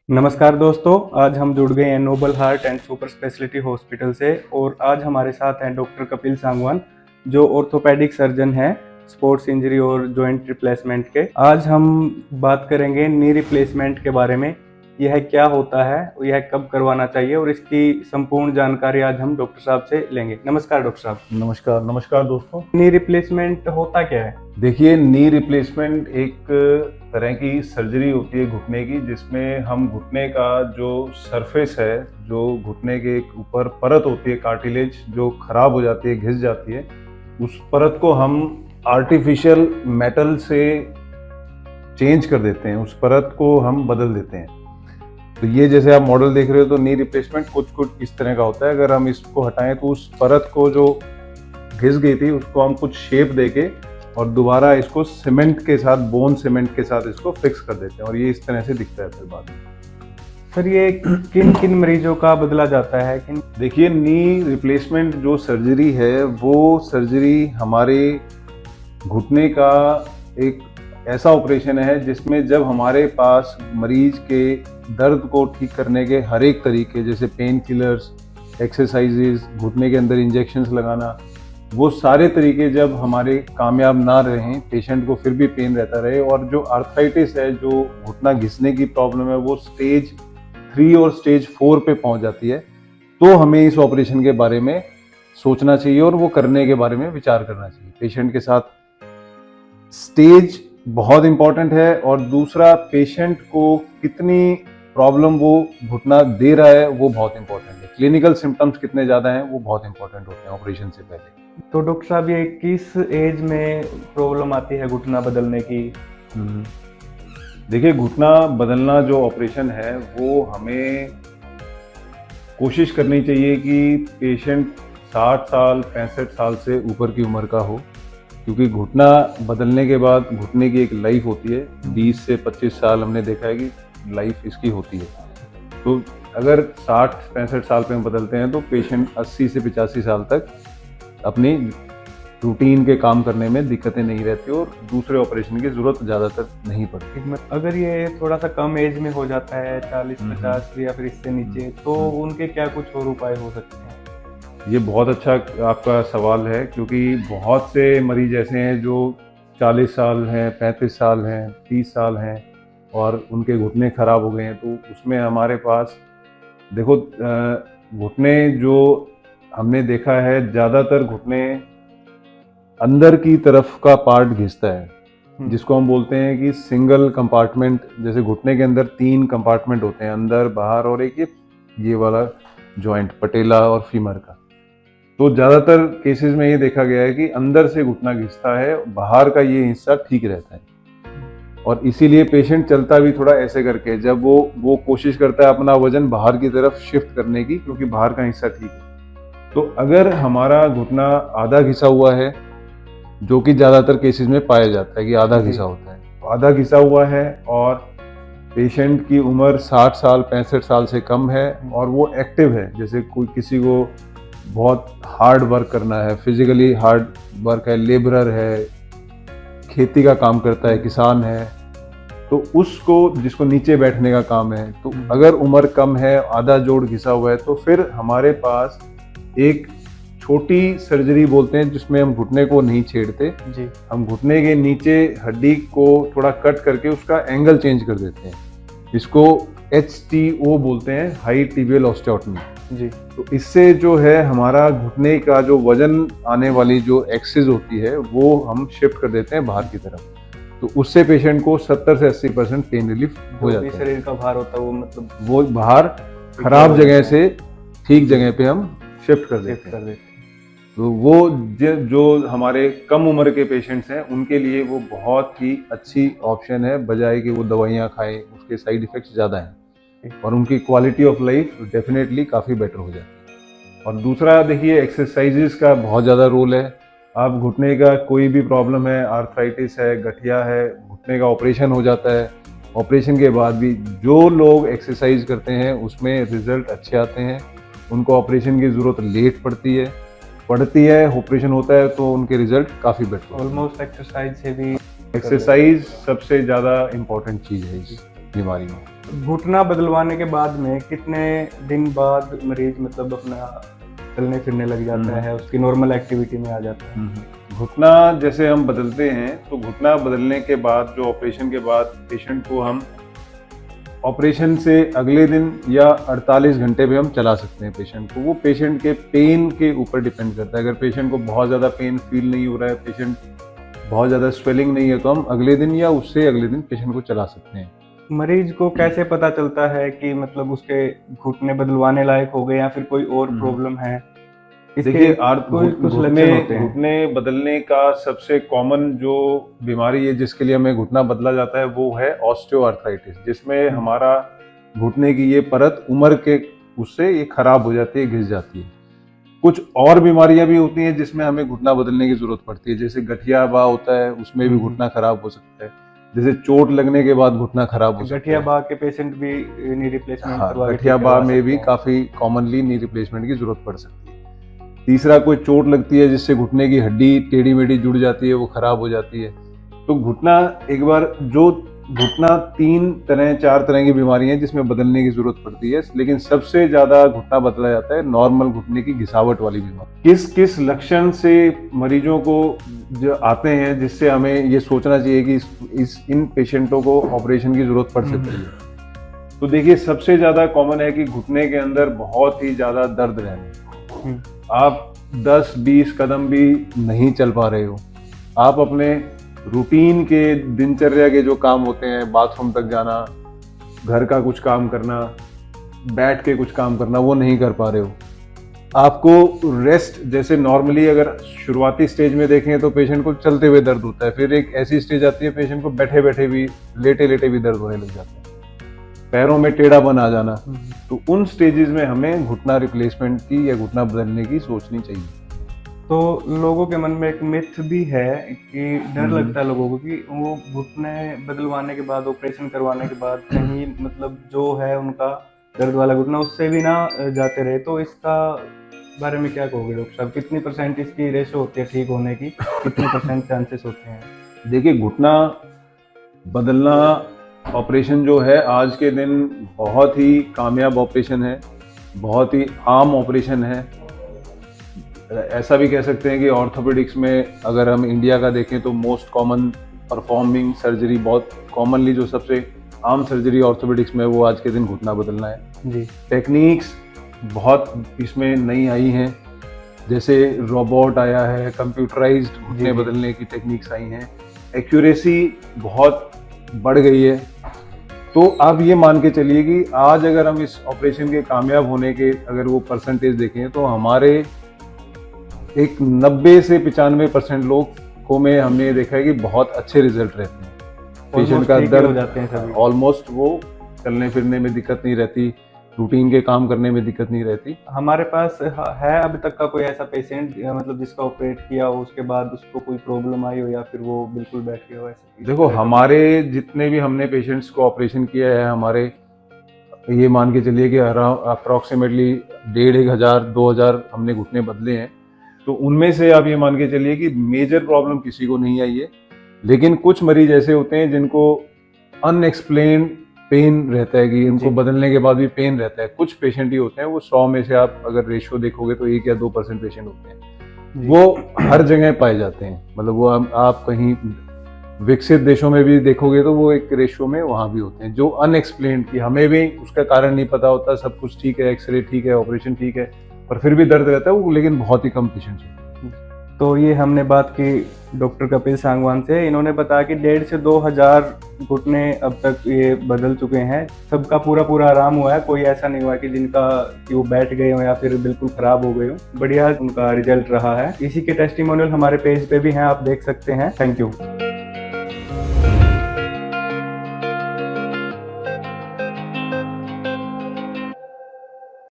नमस्कार दोस्तों, आज हम जुड़ गए हैं Noble Heart and super speciality hospital से और आज हमारे साथ हैं डॉक्टर कपिल सांगवान जो ऑर्थोपेडिक सर्जन हैं स्पोर्ट्स इंजरी और जॉइंट रिप्लेसमेंट के। आज हम बात करेंगे नी रिप्लेसमेंट के बारे में। यह क्या होता है, यह कब करवाना चाहिए और इसकी संपूर्ण जानकारी आज हम डॉक्टर साहब से लेंगे। नमस्कार डॉक्टर साहब। नमस्कार नमस्कार दोस्तों। नी रिप्लेसमेंट होता क्या है? देखिए, नी रिप्लेसमेंट एक तरह की सर्जरी होती है घुटने की, जिसमें हम घुटने का जो सरफेस है, जो घुटने के ऊपर परत होती है कार्टिलेज, जो खराब हो जाती है, घिस जाती है, उस परत को हम आर्टिफिशियल मेटल से चेंज कर देते हैं, उस परत को हम बदल देते हैं। तो ये जैसे आप मॉडल देख रहे हो, तो नी रिप्लेसमेंट कुछ इस तरह का होता है। अगर हम इसको हटाएं तो उस परत को जो घिस गई थी उसको हम कुछ शेप देके और दोबारा इसको सीमेंट के साथ, बोन सीमेंट के साथ इसको फिक्स कर देते हैं और ये इस तरह से दिखता है फिर बाद में। सर, ये किन किन मरीजों का बदला जाता है? देखिए, नी रिप्लेसमेंट जो सर्जरी है वो सर्जरी हमारे घुटने का एक ऐसा ऑपरेशन है जिसमें जब हमारे पास मरीज के दर्द को ठीक करने के हर एक तरीके, जैसे पेन किलर्स, एक्सरसाइजेज, घुटने के अंदर इंजेक्शंस लगाना, वो सारे तरीके जब हमारे कामयाब ना रहें, पेशेंट को फिर भी पेन रहता रहे और जो आर्थराइटिस है, जो घुटना घिसने की प्रॉब्लम है, वो स्टेज 3 और स्टेज 4 पे पहुंच जाती है, तो हमें इस ऑपरेशन के बारे में सोचना चाहिए और वो करने के बारे में विचार करना चाहिए। पेशेंट के साथ स्टेज बहुत इंपॉर्टेंट है और दूसरा पेशेंट को कितनी प्रॉब्लम वो घुटना दे रहा है वो बहुत इंपॉर्टेंट है। क्लिनिकल सिम्टम्स कितने ज़्यादा हैं वो बहुत इंपॉर्टेंट होते हैं ऑपरेशन से पहले। तो डॉक्टर साहब, ये किस एज में प्रॉब्लम आती है घुटना बदलने की? देखिए, घुटना बदलना जो ऑपरेशन है वो हमें कोशिश करनी चाहिए कि पेशेंट 60 साल 65 साल से ऊपर की उम्र का हो, क्योंकि घुटना बदलने के बाद घुटने की एक लाइफ होती है। 20 से 25 साल हमने देखा है कि लाइफ इसकी होती है। तो अगर 60-65 साल पे हम बदलते हैं तो पेशेंट 80 से 85 साल तक अपनी रूटीन के काम करने में दिक्कतें नहीं रहती और दूसरे ऑपरेशन की जरूरत ज़्यादातर नहीं पड़ती। अगर ये थोड़ा सा कम एज में हो जाता है, 40-50 या फिर इससे नीचे, तो उनके क्या कुछ और उपाय हो सकते हैं? ये बहुत अच्छा आपका सवाल है, क्योंकि बहुत से मरीज ऐसे हैं जो 40 साल हैं, 35 साल हैं, 30 साल हैं और उनके घुटने खराब हो गए हैं। तो उसमें हमारे पास देखो, घुटने जो हमने देखा है, ज़्यादातर घुटने अंदर की तरफ का पार्ट घिसता है, जिसको हम बोलते हैं कि सिंगल कंपार्टमेंट। जैसे घुटने के अंदर 3 कंपार्टमेंट होते हैं, अंदर, बाहर और एक ये वाला जॉइंट, पटेला और फीमर का। तो ज़्यादातर केसेस में ये देखा गया है कि अंदर से घुटना घिसता है, बाहर का ये हिस्सा ठीक रहता है और इसीलिए पेशेंट चलता भी थोड़ा ऐसे करके, जब वो कोशिश करता है अपना वजन बाहर की तरफ शिफ्ट करने की, क्योंकि बाहर का हिस्सा ठीक है। तो अगर हमारा घुटना आधा घिसा हुआ है, जो कि ज़्यादातर केसेस में पाया जाता है कि आधा घिसा होता है, तो आधा घिसा हुआ है और पेशेंट की उम्र 60 साल 65 साल से कम है और वो एक्टिव है, जैसे कोई किसी को बहुत हार्ड वर्क करना है, फिजिकली हार्ड वर्क है, लेबरर है, खेती का काम करता है, किसान है, तो उसको, जिसको नीचे बैठने का काम है, तो अगर उम्र कम है, आधा जोड़ घिसा हुआ है, तो फिर हमारे पास एक छोटी सर्जरी बोलते हैं, जिसमें हम घुटने को नहीं छेड़ते जी। हम घुटने के नीचे हड्डी को थोड़ा कट करके उसका एंगल चेंज कर देते हैं। इसको HTO बोलते हैं, हाई टिबियल ऑस्टियोटमी जी। तो इससे जो है हमारा घुटने का जो वजन आने वाली जो एक्सिस होती है वो हम शिफ्ट कर देते हैं बाहर की तरफ, तो उससे पेशेंट को 70 से 80% पेन रिलीफ हो जाता है। शरीर का भार होता है वो, मतलब वो बाहर खराब जगह से ठीक जगह पे हम शिफ्ट कर देते हैं। तो वो जो हमारे कम उम्र के पेशेंट्स हैं उनके लिए वो बहुत ही अच्छी ऑप्शन है, बजाय कि वो दवाइयाँ खाएं, उसके साइड इफेक्ट्स ज़्यादा हैं और उनकी क्वालिटी ऑफ लाइफ डेफिनेटली काफ़ी बेटर हो जाती है। और दूसरा देखिए, एक्सरसाइजेस का बहुत ज़्यादा रोल है। आप घुटने का कोई भी प्रॉब्लम है, आर्थराइटिस है, गठिया है, घुटने का ऑपरेशन हो जाता है, ऑपरेशन के बाद भी जो लोग एक्सरसाइज करते हैं उसमें रिजल्ट अच्छे आते हैं। उनको ऑपरेशन की ज़रूरत लेट पड़ती है, ऑपरेशन होता है तो उनके रिजल्ट काफ़ी बेटर। ऑलमोस्ट एक्सरसाइज से भी, एक्सरसाइज सबसे ज़्यादा इम्पोर्टेंट चीज़ है बीमारी में। घुटना बदलवाने के बाद में कितने दिन बाद मरीज मतलब अपना चलने फिरने लग जाता है, उसकी नॉर्मल एक्टिविटी में आ जाता है? घुटना जैसे हम बदलते हैं तो घुटना बदलने के बाद जो ऑपरेशन के बाद पेशेंट को हम ऑपरेशन से अगले दिन या 48 घंटे पे हम चला सकते हैं पेशेंट को। वो पेशेंट के पेन के ऊपर डिपेंड करता है। अगर पेशेंट को बहुत ज़्यादा पेन फील नहीं हो रहा है, पेशेंट बहुत ज़्यादा स्वेलिंग नहीं है, तो हम अगले दिन या उससे अगले दिन पेशेंट को चला सकते हैं। मरीज को कैसे पता चलता है कि मतलब उसके घुटने बदलवाने लायक हो गए या फिर कोई और प्रॉब्लम है? देखिए, घुटने घुटने बदलने का सबसे कॉमन जो बीमारी है जिसके लिए हमें घुटना बदला जाता है वो है ऑस्टियोआर्थराइटिस, जिसमें हमारा घुटने की ये परत उम्र के उससे ये खराब हो जाती है, घिस जाती है। कुछ और बीमारियां भी होती हैं जिसमें हमें घुटना बदलने की जरूरत पड़ती है, जैसे गठिया-बा होता है, उसमें भी घुटना खराब हो सकता है। जैसे चोट लगने के बाद घुटना खराब हो सकता है। गठिया-बा के पेशेंट भी नी रिप्लेसमेंट करवा गठिया-बा में भी काफी कॉमनली नी रिप्लेसमेंट की जरूरत पड़ सकती है। तीसरा, कोई चोट लगती है जिससे घुटने की हड्डी टेढ़ी मेढ़ी जुड़ जाती है, वो खराब हो जाती है। तो घुटना एक बार जो घुटना 3-4 तरह की बीमारी है जिसमें बदलने की जरूरत पड़ती है, लेकिन सबसे ज्यादा घुटना बदला जाता है नॉर्मल घुटने की घिसावट वाली बीमारी। किस किस लक्षण से मरीजों को जो आते हैं जिससे हमें ये सोचना चाहिए कि इन पेशेंटों को ऑपरेशन की जरूरत पड़ सकती है? तो देखिए, सबसे ज्यादा कॉमन है कि घुटने के अंदर बहुत ही ज्यादा दर्द रहना, आप 10-20 कदम भी नहीं चल पा रहे हो, आप अपने रूटीन के दिनचर्या के जो काम होते हैं, बाथरूम तक जाना, घर का कुछ काम करना, बैठ के कुछ काम करना, वो नहीं कर पा रहे हो। आपको रेस्ट, जैसे नॉर्मली अगर शुरुआती स्टेज में देखें तो पेशेंट को चलते हुए दर्द होता है, फिर एक ऐसी स्टेज आती है पेशेंट को बैठे बैठे भी, लेटे लेटे भी दर्द होने लग जाता है, पैरों में टेढ़ापन आ जाना। तो उन स्टेजेस में हमें घुटना रिप्लेसमेंट की या घुटना बदलने की सोचनी चाहिए। तो लोगों के मन में एक मिथ भी है कि डर लगता है लोगों को कि वो घुटने बदलवाने के बाद, ऑपरेशन करवाने के बाद कहीं मतलब जो है उनका दर्द वाला घुटना उससे भी ना जाते रहे। तो इसका बारे में क्या कहोगे डॉक्टर साहब? कितनी % इसकी रेशो होती है ठीक होने की, कितने % चांसेस होते हैं? देखिए, घुटना बदलना ऑपरेशन जो है आज के दिन बहुत ही कामयाब ऑपरेशन है, बहुत ही आम ऑपरेशन है। ऐसा भी कह सकते हैं कि ऑर्थोपेडिक्स में अगर हम इंडिया का देखें तो मोस्ट कॉमन परफॉर्मिंग सर्जरी, बहुत कॉमनली जो सबसे आम सर्जरी ऑर्थोपेडिक्स में वो आज के दिन घुटना बदलना है जी। टेक्निक्स बहुत इसमें नई आई हैं, जैसे रोबोट आया है, कंप्यूटराइज्ड घुटने बदलने की टेक्निक्स आई हैं, एक्यूरेसी बहुत बढ़ गई है। तो आप ये मान के चलिए कि आज अगर हम इस ऑपरेशन के कामयाब होने के अगर वो परसेंटेज देखें तो हमारे एक 90 से 95% लोगों में हमने देखा है कि बहुत अच्छे रिजल्ट रहते हैं। पेशेंट का दर्द हो जाते हैं सभी, ऑलमोस्ट वो चलने फिरने में दिक्कत नहीं रहती, रूटीन के काम करने में दिक्कत नहीं रहती। हमारे पास है अभी तक का कोई ऐसा पेशेंट मतलब जिसका ऑपरेट किया हो उसके बाद उसको कोई प्रॉब्लम आई हो या फिर वो बिल्कुल बैठ गया हो? ऐसा देखो, हमारे जितने भी हमने पेशेंट्स को ऑपरेशन किया है, हमारे ये मान के चलिए कि अप्रॉक्सीमेटली 1,500-2,000 हमने घुटने बदले हैं। तो उनमें से आप ये मान के चलिए कि मेजर प्रॉब्लम किसी को नहीं आई है, लेकिन कुछ मरीज ऐसे होते हैं जिनको अनएक्सप्लेन्ड पेन रहता है कि इनको बदलने के बाद भी पेन रहता है। कुछ पेशेंट ही होते हैं, वो 100 में से आप अगर रेशियो देखोगे तो 1 या 2% पेशेंट होते हैं, वो हर जगह पाए जाते हैं। मतलब वो आप कहीं विकसित देशों में भी देखोगे तो वो एक रेशियो में वहाँ भी होते हैं जो अनएक्सप्लेन्ड, कि हमें भी उसका कारण नहीं पता होता, सब कुछ ठीक है, एक्सरे ठीक है, ऑपरेशन ठीक है, पर फिर भी दर्द रहता है वो, लेकिन बहुत ही कम पेशेंट्स होते हैं। तो ये हमने बात की डॉक्टर कपिल सांगवान से। इन्होंने बताया कि 1,500 से 2,000 घुटने अब तक ये बदल चुके हैं, सबका पूरा आराम हुआ है। कोई ऐसा नहीं हुआ कि जिनका कि वो बैठ गए हो या फिर बिल्कुल खराब हो गए हो। बढ़िया उनका रिजल्ट रहा है। इसी के टेस्टिमोनियल हमारे पेज पे भी हैं, आप देख सकते हैं। Thank you.